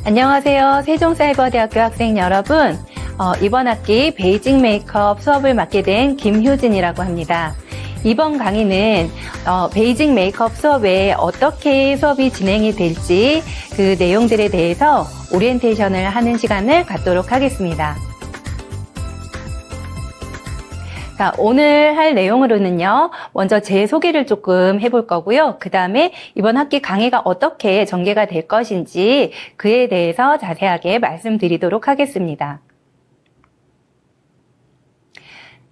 안녕하세요. 세종사이버대학교 학생 여러분. 이번 학기 베이직 메이크업 수업을 맡게 된 김효진이라고 합니다. 이번 강의는 베이직 메이크업 수업에 어떻게 수업이 진행이 될지 그 내용들에 대해서 오리엔테이션을 하는 시간을 갖도록 하겠습니다. 자, 오늘 할 내용으로는요, 먼저 제 소개를 조금 해볼 거고요. 그 다음에 이번 학기 강의가 어떻게 전개가 될 것인지 그에 대해서 자세하게 말씀드리도록 하겠습니다.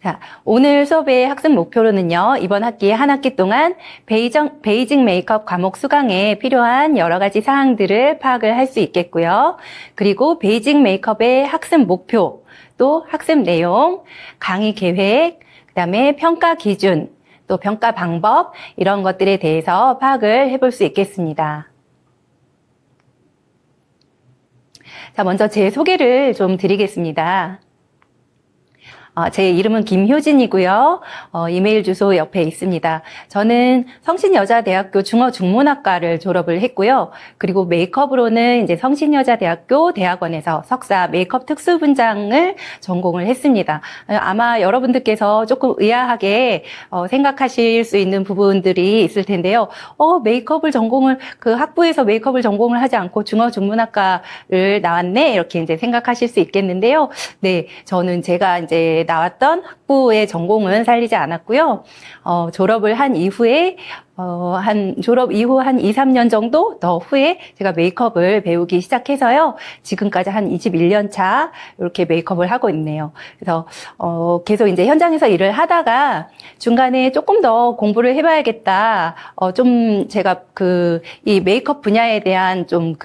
자, 오늘 수업의 학습 목표로는요, 이번 학기 한 학기 동안 베이직 메이크업 과목 수강에 필요한 여러 가지 사항들을 파악을 할 수 있겠고요. 그리고 베이직 메이크업의 학습 목표, 또 학습 내용, 강의 계획, 그다음에 평가 기준, 또 평가 방법 이런 것들에 대해서 파악을 해볼 수 있겠습니다. 자, 먼저 제 소개를 좀 드리겠습니다. 제 이름은 김효진이고요. 이메일 주소 옆에 있습니다. 저는 성신여자대학교 중어중문학과를 졸업을 했고요. 그리고 메이크업으로는 이제 성신여자대학교 대학원에서 석사 메이크업 특수분장을 전공을 했습니다. 아마 여러분들께서 조금 의아하게 생각하실 수 있는 부분들이 있을 텐데요. 메이크업을 전공을 그 학부에서 메이크업을 전공을 하지 않고 중어중문학과를 나왔네 이렇게 이제 생각하실 수 있겠는데요. 네, 저는 제가 이제 나왔던 학부의 전공은 살리지 않았고요. 졸업을 한 이후에 졸업 이후 한 2, 3년 정도 더 후에 제가 메이크업을 배우기 시작해서요. 지금까지 한 21년 차 이렇게 메이크업을 하고 있네요. 그래서 계속 이제 현장에서 일을 하다가 중간에 조금 더 공부를 해봐야겠다. 좀 제가 이 메이크업 분야에 대한 좀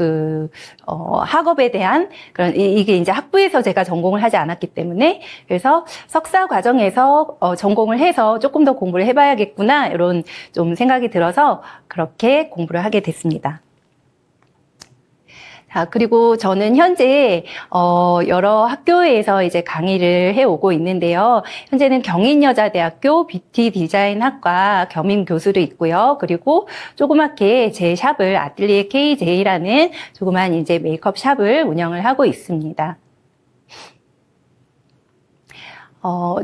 학업에 대한 그런 이게 이제 학부에서 제가 전공을 하지 않았기 때문에 그래서 석사 과정에서 전공을 해서 조금 더 공부를 해봐야겠구나 이런 좀 생각이 들어서 그렇게 공부를 하게 됐습니다. 자, 그리고 저는 현재 여러 학교에서 이제 강의를 해오고 있는데요. 현재는 경인여자대학교 뷰티 디자인학과 겸임 교수로 있고요. 그리고 조그맣게 제 샵을 아틀리에 KJ라는 조그만 이제 메이크업 샵을 운영을 하고 있습니다.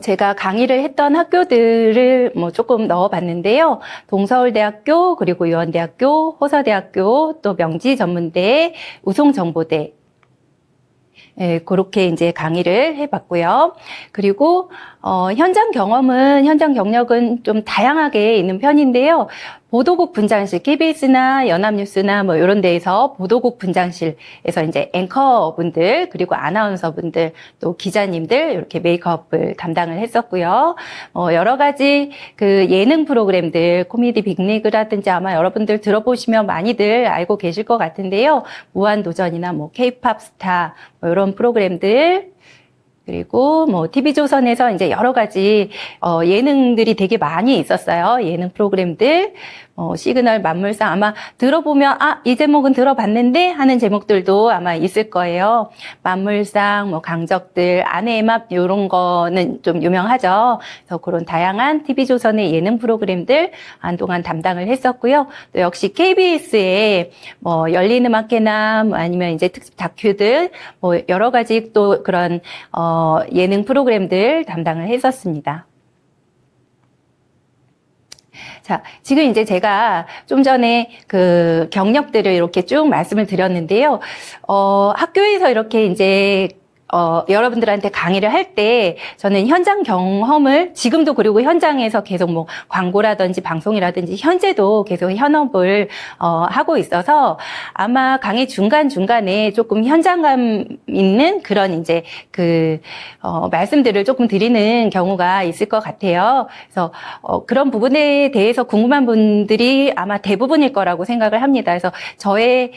제가 강의를 했던 학교들을 조금 넣어봤는데요. 동서울대학교, 그리고 유원대학교, 호서대학교, 또 명지전문대, 우송정보대. 예, 그렇게 이제 강의를 해봤고요. 그리고, 현장 경력은 좀 다양하게 있는 편인데요. 보도국 분장실, KBS나 연합뉴스나 이런 데에서 보도국 분장실에서 이제 앵커분들, 그리고 아나운서분들, 또 기자님들, 이렇게 메이크업을 담당을 했었고요. 여러 가지 예능 프로그램들, 코미디 빅리그라든지 아마 여러분들 들어보시면 많이들 알고 계실 것 같은데요. 무한도전이나 K-팝 스타, 이런 프로그램들, 그리고 TV조선에서 이제 여러 가지 예능들이 되게 많이 있었어요. 예능 프로그램들, 시그널, 만물상 아마 들어보면 이 제목은 들어봤는데 하는 제목들도 아마 있을 거예요. 만물상, 강적들, 아내의 맛 이런 거는 좀 유명하죠. 그래서 그런 다양한 TV조선의 예능 프로그램들 한동안 담당을 했었고요. 또 역시 KBS의 열린음악회나 아니면 이제 특집 다큐들 여러 가지 또 그런 예능 프로그램들 담당을 했었습니다. 자, 지금 이제 제가 좀 전에 경력들을 이렇게 쭉 말씀을 드렸는데요. 학교에서 이렇게 이제 여러분들한테 강의를 할 때 저는 현장 경험을 지금도 그리고 현장에서 계속 광고라든지 방송이라든지 현재도 계속 현업을 하고 있어서 아마 강의 중간중간에 조금 현장감 있는 그런 이제 말씀들을 조금 드리는 경우가 있을 것 같아요. 그래서 그런 부분에 대해서 궁금한 분들이 아마 대부분일 거라고 생각을 합니다. 그래서 저의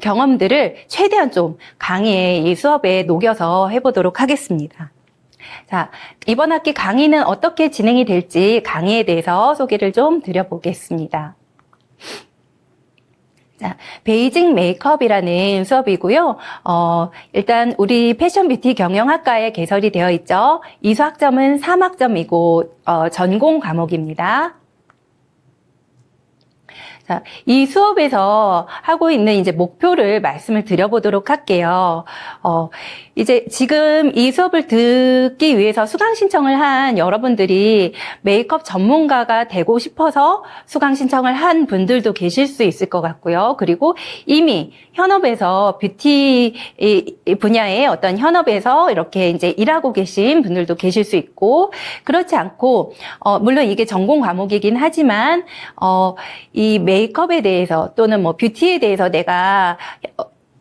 경험들을 최대한 좀 강의에 이 수업에 녹여서 해보도록 하겠습니다. 자, 이번 학기 강의는 어떻게 진행이 될지 강의에 대해서 소개를 좀 드려보겠습니다. 자, 베이직 메이크업이라는 수업이고요. 일단 우리 패션 뷰티 경영학과에 개설이 되어 있죠. 이수학점은 3학점이고 전공 과목입니다. 자, 이 수업에서 하고 있는 이제 목표를 말씀을 드려보도록 할게요. 이제 지금 이 수업을 듣기 위해서 수강 신청을 한 여러분들이 메이크업 전문가가 되고 싶어서 수강 신청을 한 분들도 계실 수 있을 것 같고요. 그리고 이미 현업에서 뷰티 분야의 어떤 현업에서 이렇게 이제 일하고 계신 분들도 계실 수 있고, 그렇지 않고, 물론 이게 전공 과목이긴 하지만, 이 메이크업에 대해서 또는 뭐 뷰티에 대해서 내가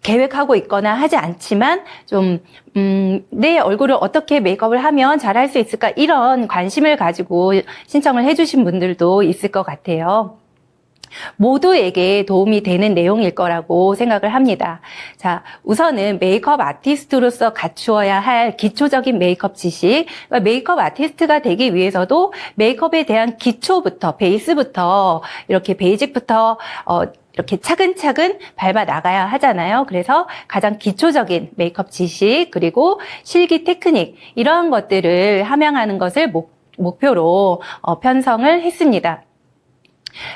계획하고 있거나 하지 않지만 좀 내 얼굴을 어떻게 메이크업을 하면 잘할 수 있을까, 이런 관심을 가지고 신청을 해주신 분들도 있을 것 같아요. 모두에게 도움이 되는 내용일 거라고 생각을 합니다. 자, 우선은 메이크업 아티스트로서 갖추어야 할 기초적인 메이크업 지식, 그러니까 메이크업 아티스트가 되기 위해서도 메이크업에 대한 기초부터, 베이스부터, 이렇게 베이직부터 이렇게 차근차근 밟아 나가야 하잖아요. 그래서 가장 기초적인 메이크업 지식, 그리고 실기 테크닉, 이러한 것들을 함양하는 것을 목표로 편성을 했습니다.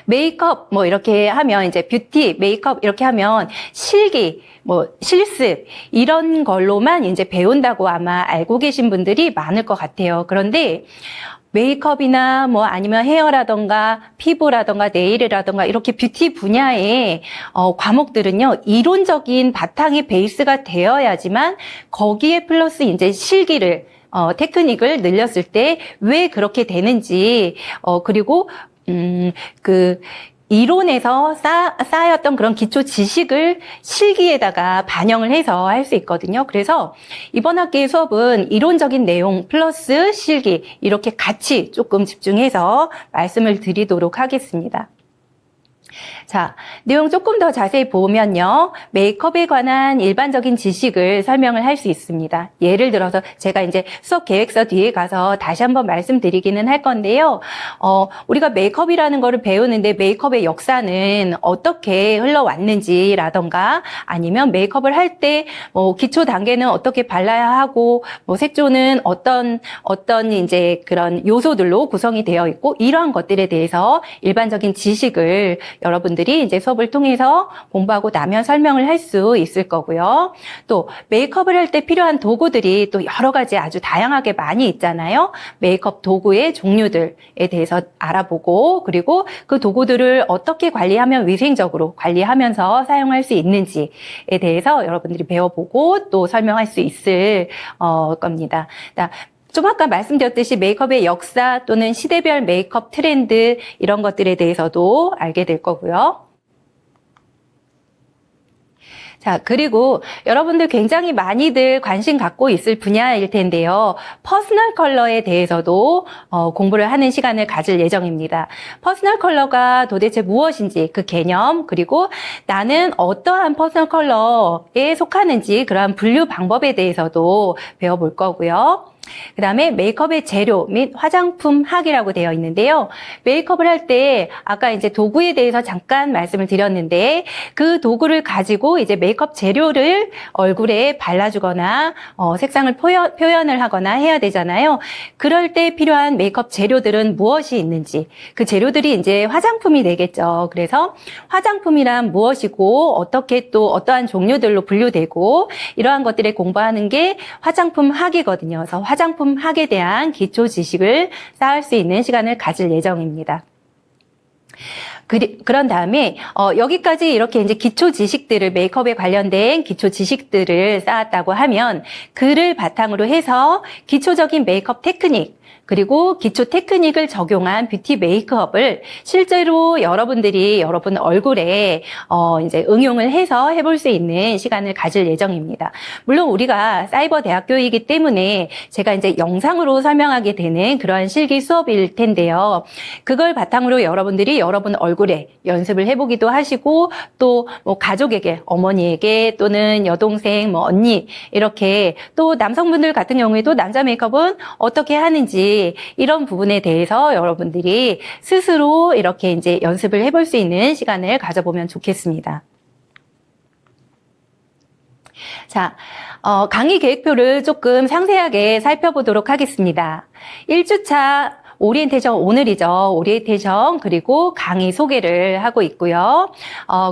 메이크업 뭐 이렇게 하면, 이제 뷰티, 메이크업 이렇게 하면 실기, 뭐 실습, 이런 걸로만 이제 배운다고 아마 알고 계신 분들이 많을 것 같아요. 그런데 메이크업이나 뭐 아니면 헤어라던가 피부라던가 네일이라던가 이렇게 뷰티 분야의 과목들은요, 이론적인 바탕이 베이스가 되어야지만 거기에 플러스 이제 실기를 테크닉을 늘렸을 때 왜 그렇게 되는지, 그리고 그 이론에서 쌓였던 그런 기초 지식을 실기에다가 반영을 해서 할 수 있거든요. 그래서 이번 학기의 수업은 이론적인 내용 플러스 실기, 이렇게 같이 조금 집중해서 말씀을 드리도록 하겠습니다. 자, 내용 조금 더 자세히 보면요, 메이크업에 관한 일반적인 지식을 설명을 할 수 있습니다. 예를 들어서 제가 이제 수업 계획서 뒤에 가서 다시 한번 말씀드리기는 할 건데요. 우리가 메이크업이라는 거를 배우는데 메이크업의 역사는 어떻게 흘러왔는지라던가, 아니면 메이크업을 할 때 뭐 기초 단계는 어떻게 발라야 하고, 뭐 색조는 어떤 이제 그런 요소들로 구성이 되어 있고, 이러한 것들에 대해서 일반적인 지식을 여러분들이 이제 수업을 통해서 공부하고 나면 설명을 할 수 있을 거고요. 또 메이크업을 할 때 필요한 도구들이 또 여러 가지 아주 다양하게 많이 있잖아요. 메이크업 도구의 종류들에 대해서 알아보고, 그리고 그 도구들을 어떻게 관리하면 위생적으로 관리하면서 사용할 수 있는지에 대해서 여러분들이 배워보고 또 설명할 수 있을 겁니다. 좀 아까 말씀드렸듯이 메이크업의 역사 또는 시대별 메이크업 트렌드, 이런 것들에 대해서도 알게 될 거고요. 자, 그리고 여러분들 굉장히 많이들 관심 갖고 있을 분야일 텐데요. 퍼스널 컬러에 대해서도 공부를 하는 시간을 가질 예정입니다. 퍼스널 컬러가 도대체 무엇인지, 그 개념, 그리고 나는 어떠한 퍼스널 컬러에 속하는지, 그러한 분류 방법에 대해서도 배워볼 거고요. 그 다음에 메이크업의 재료 및 화장품학이라고 되어 있는데요. 메이크업을 할 때 아까 이제 도구에 대해서 잠깐 말씀을 드렸는데, 그 도구를 가지고 이제 메이크업 재료를 얼굴에 발라주거나 색상을 표현을 하거나 해야 되잖아요. 그럴 때 필요한 메이크업 재료들은 무엇이 있는지, 그 재료들이 이제 화장품이 되겠죠. 그래서 화장품이란 무엇이고, 어떻게 또 어떠한 종류들로 분류되고, 이러한 것들을 공부하는 게 화장품학이거든요. 그래서 화장품학에 대한 기초 지식을 쌓을 수 있는 시간을 가질 예정입니다. 그런 다음에 여기까지 이렇게 이제 기초 지식들을, 메이크업에 관련된 기초 지식들을 쌓았다고 하면, 그를 바탕으로 해서 기초적인 메이크업 테크닉, 그리고 기초 테크닉을 적용한 뷰티 메이크업을 실제로 여러분들이 여러분 얼굴에 이제 응용을 해서 해볼 수 있는 시간을 가질 예정입니다. 물론 우리가 사이버 대학교이기 때문에 제가 이제 영상으로 설명하게 되는 그러한 실기 수업일 텐데요. 그걸 바탕으로 여러분들이 여러분 얼굴에 연습을 해보기도 하시고, 또 뭐 가족에게, 어머니에게 또는 여동생, 뭐 언니, 이렇게, 또 남성분들 같은 경우에도 남자 메이크업은 어떻게 하는지, 이런 부분에 대해서 여러분들이 스스로 이렇게 이제 연습을 해볼 수 있는 시간을 가져보면 좋겠습니다. 자, 강의 계획표를 조금 상세하게 살펴보도록 하겠습니다. 1주차 오리엔테이션 오늘이죠. 오리엔테이션 그리고 강의 소개를 하고 있고요.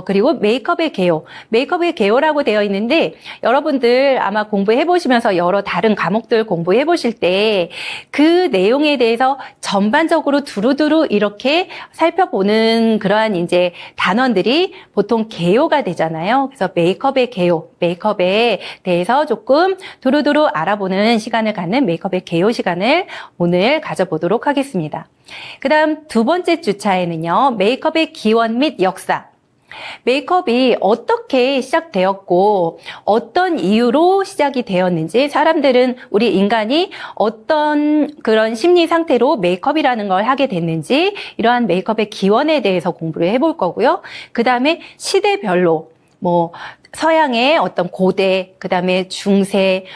그리고 메이크업의 개요. 메이크업의 개요라고 되어 있는데 여러분들 아마 공부해 보시면서 여러 다른 과목들 공부해 보실 때 그 내용에 대해서 전반적으로 두루두루 이렇게 살펴보는 그러한 이제 단원들이 보통 개요가 되잖아요. 그래서 메이크업의 개요, 메이크업에 대해서 조금 두루두루 알아보는 시간을 갖는 메이크업의 개요 시간을 오늘 가져보도록 하겠습니다. 그 다음 두 번째 주차에는요, 메이크업의 기원 및 역사. 메이크업이 어떻게 시작되었고 어떤 이유로 시작이 되었는지, 사람들은, 우리 인간이 어떤 그런 심리 상태로 메이크업이라는 걸 하게 됐는지, 이러한 메이크업의 기원에 대해서 공부를 해볼 거고요. 그 다음에 시대별로 서양의 어떤 고대, 그 다음에 중세,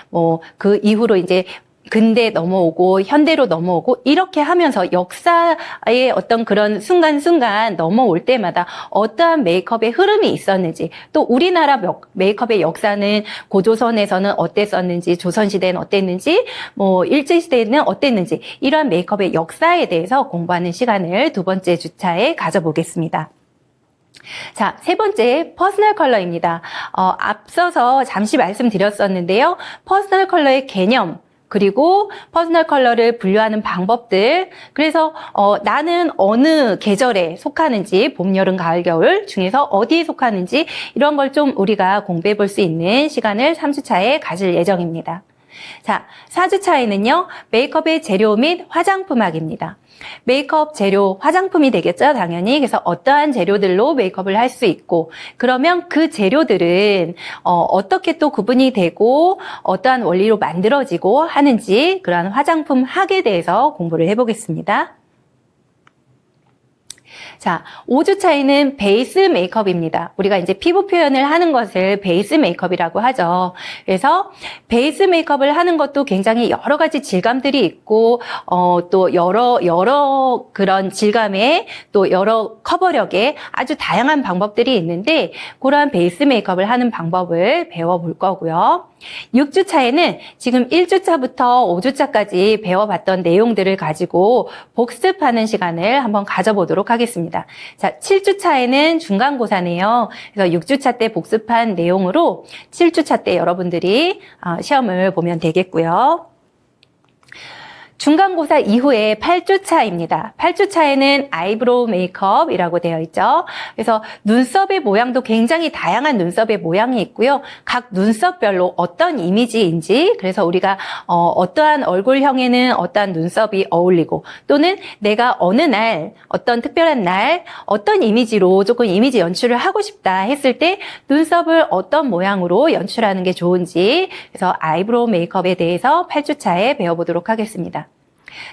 그 이후로 이제 근대 넘어오고 현대로 넘어오고 이렇게 하면서 역사의 어떤 그런 순간순간 넘어올 때마다 어떠한 메이크업의 흐름이 있었는지, 또 우리나라 메이크업의 역사는 고조선에서는 어땠었는지, 조선시대는 어땠는지, 일제시대에는 어땠는지, 이러한 메이크업의 역사에 대해서 공부하는 시간을 두 번째 주차에 가져보겠습니다. 자, 세 번째 퍼스널 컬러입니다. 앞서서 잠시 말씀드렸었는데요. 퍼스널 컬러의 개념, 그리고 퍼스널 컬러를 분류하는 방법들, 그래서 나는 어느 계절에 속하는지, 봄, 여름, 가을, 겨울 중에서 어디에 속하는지 이런 걸 좀 우리가 공부해 볼 수 있는 시간을 3주차에 가질 예정입니다. 자, 4주차에는요, 메이크업의 재료 및 화장품학입니다. 메이크업 재료, 화장품이 되겠죠, 당연히. 그래서 어떠한 재료들로 메이크업을 할 수 있고, 그러면 그 재료들은 어떻게 또 구분이 되고 어떠한 원리로 만들어지고 하는지, 그러한 화장품 학에 대해서 공부를 해보겠습니다. 자, 5주차에는 베이스 메이크업입니다. 우리가 이제 피부 표현을 하는 것을 베이스 메이크업이라고 하죠. 그래서 베이스 메이크업을 하는 것도 굉장히 여러 가지 질감들이 있고, 또 여러 그런 질감의, 또 여러 커버력의 아주 다양한 방법들이 있는데, 그러한 베이스 메이크업을 하는 방법을 배워볼 거고요. 6주차에는 지금 1주차부터 5주차까지 배워봤던 내용들을 가지고 복습하는 시간을 한번 가져보도록 하겠습니다. 자, 7주차에는 중간고사네요. 그래서 6주차 때 복습한 내용으로 7주차 때 여러분들이 시험을 보면 되겠고요. 중간고사 이후에 8주차입니다. 8주차에는 아이브로우 메이크업이라고 되어 있죠. 그래서 눈썹의 모양도 굉장히 다양한 눈썹의 모양이 있고요. 각 눈썹별로 어떤 이미지인지, 그래서 우리가 어떠한 얼굴형에는 어떠한 눈썹이 어울리고, 또는 내가 어느 날, 어떤 특별한 날, 어떤 이미지로 조금 이미지 연출을 하고 싶다 했을 때 눈썹을 어떤 모양으로 연출하는 게 좋은지, 그래서 아이브로우 메이크업에 대해서 8주차에 배워보도록 하겠습니다.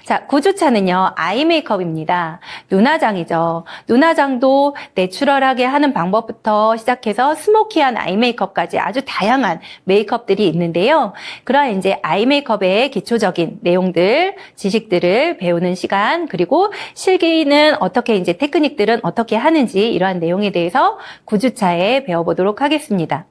자, 9주차는요, 아이 메이크업입니다. 눈화장이죠. 눈화장도 내추럴하게 하는 방법부터 시작해서 스모키한 아이 메이크업까지 아주 다양한 메이크업들이 있는데요. 그러한 이제 아이 메이크업의 기초적인 내용들, 지식들을 배우는 시간, 그리고 실기는 어떻게, 이제 테크닉들은 어떻게 하는지, 이러한 내용에 대해서 9주차에 배워보도록 하겠습니다.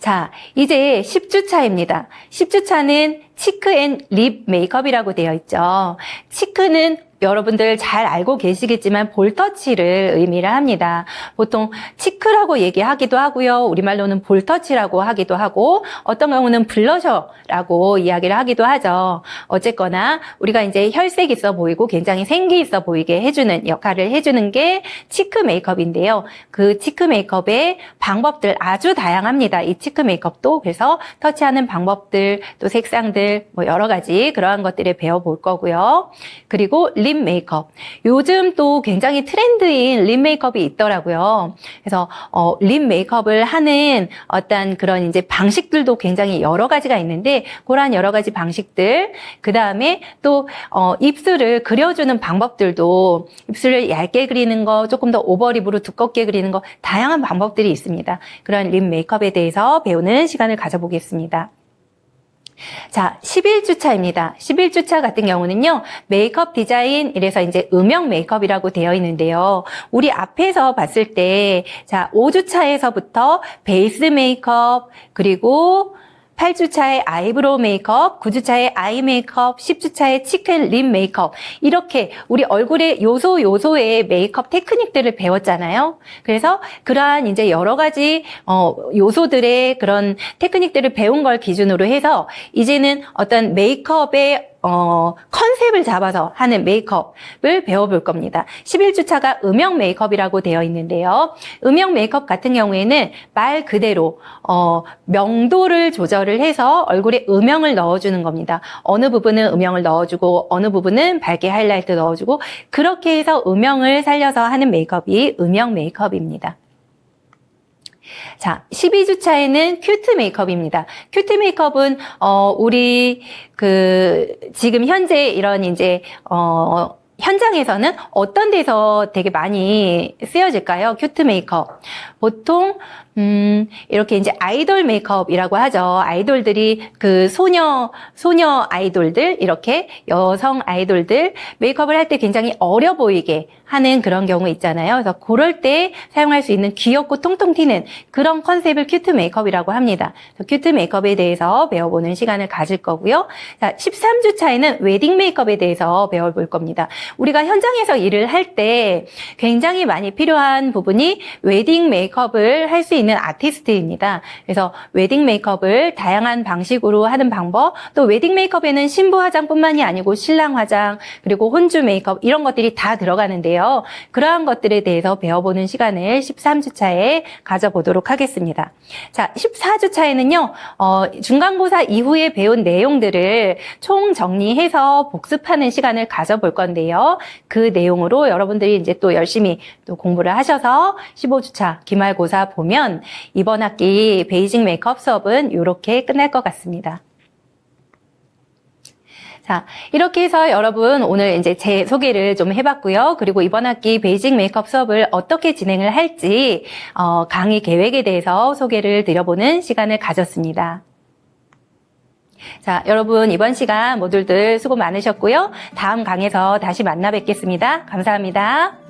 자, 이제 10주차입니다. 10주차는 치크 앤 립 메이크업이라고 되어 있죠. 치크는 여러분들 잘 알고 계시겠지만 볼터치를 의미를 합니다. 보통 치크라고 얘기하기도 하고요. 우리말로는 볼터치라고 하기도 하고, 어떤 경우는 블러셔라고 이야기를 하기도 하죠. 어쨌거나 우리가 이제 혈색 있어 보이고 굉장히 생기 있어 보이게 해주는 역할을 해주는 게 치크 메이크업인데요. 그 치크 메이크업의 방법들 아주 다양합니다. 이 치크 메이크업도. 그래서 터치하는 방법들, 또 색상들, 여러 가지 그러한 것들을 배워볼 거고요. 그리고 립 메이크업. 요즘 또 굉장히 트렌드인 립 메이크업이 있더라고요. 그래서 립 메이크업을 하는 어떤 그런 이제 방식들도 굉장히 여러 가지가 있는데, 그러한 여러 가지 방식들, 그 다음에 또 입술을 그려주는 방법들도, 입술을 얇게 그리는 거, 조금 더 오버립으로 두껍게 그리는 거, 다양한 방법들이 있습니다. 그런 립 메이크업에 대해서 배우는 시간을 가져보겠습니다. 자, 11주차입니다. 11주차 같은 경우는요, 메이크업 디자인, 이래서 이제 음영 메이크업이라고 되어 있는데요. 우리 앞에서 봤을 때, 자, 5주차에서부터 베이스 메이크업, 그리고 8주차에 아이브로우 메이크업, 9주차에 아이 메이크업, 10주차에 치크 립 메이크업, 이렇게 우리 얼굴의 요소의 메이크업 테크닉들을 배웠잖아요. 그래서 그러한 이제 여러 가지 요소들의 그런 테크닉들을 배운 걸 기준으로 해서 이제는 어떤 메이크업의 컨셉을 잡아서 하는 메이크업을 배워볼 겁니다. 11주차가 음영 메이크업이라고 되어 있는데요. 음영 메이크업 같은 경우에는 말 그대로 명도를 조절을 해서 얼굴에 음영을 넣어주는 겁니다. 어느 부분은 음영을 넣어주고 어느 부분은 밝게 하이라이트 넣어주고 그렇게 해서 음영을 살려서 하는 메이크업이 음영 메이크업입니다. 자, 12주차에는 큐트 메이크업입니다. 큐트 메이크업은, 우리, 지금 현재 이런 이제, 현장에서는 어떤 데서 되게 많이 쓰여질까요? 큐트 메이크업. 보통, 이렇게 이제 아이돌 메이크업이라고 하죠. 아이돌들이 소녀 아이돌들, 이렇게 여성 아이돌들 메이크업을 할 때 굉장히 어려 보이게 하는 그런 경우 있잖아요. 그래서 그럴 때 사용할 수 있는 귀엽고 통통 튀는 그런 컨셉을 큐트 메이크업이라고 합니다. 큐트 메이크업에 대해서 배워보는 시간을 가질 거고요. 자, 13주차에는 웨딩 메이크업에 대해서 배워볼 겁니다. 우리가 현장에서 일을 할 때 굉장히 많이 필요한 부분이 웨딩 메이크업을 할 수 있는 아티스트입니다. 그래서 웨딩 메이크업을 다양한 방식으로 하는 방법, 또 웨딩 메이크업에는 신부 화장뿐만이 아니고 신랑 화장, 그리고 혼주 메이크업 이런 것들이 다 들어가는데요. 그러한 것들에 대해서 배워보는 시간을 13주차에 가져보도록 하겠습니다. 자, 14주차에는요. 중간고사 이후에 배운 내용들을 총정리해서 복습하는 시간을 가져볼 건데요. 그 내용으로 여러분들이 이제 또 열심히 또 공부를 하셔서 15주차 기말고사 보면 이번 학기 베이직 메이크업 수업은 이렇게 끝날 것 같습니다. 자, 이렇게 해서 여러분 오늘 이제 제 소개를 좀 해봤고요. 그리고 이번 학기 베이직 메이크업 수업을 어떻게 진행을 할지 강의 계획에 대해서 소개를 드려보는 시간을 가졌습니다. 자, 여러분 이번 시간 모두들 수고 많으셨고요. 다음 강의에서 다시 만나 뵙겠습니다. 감사합니다.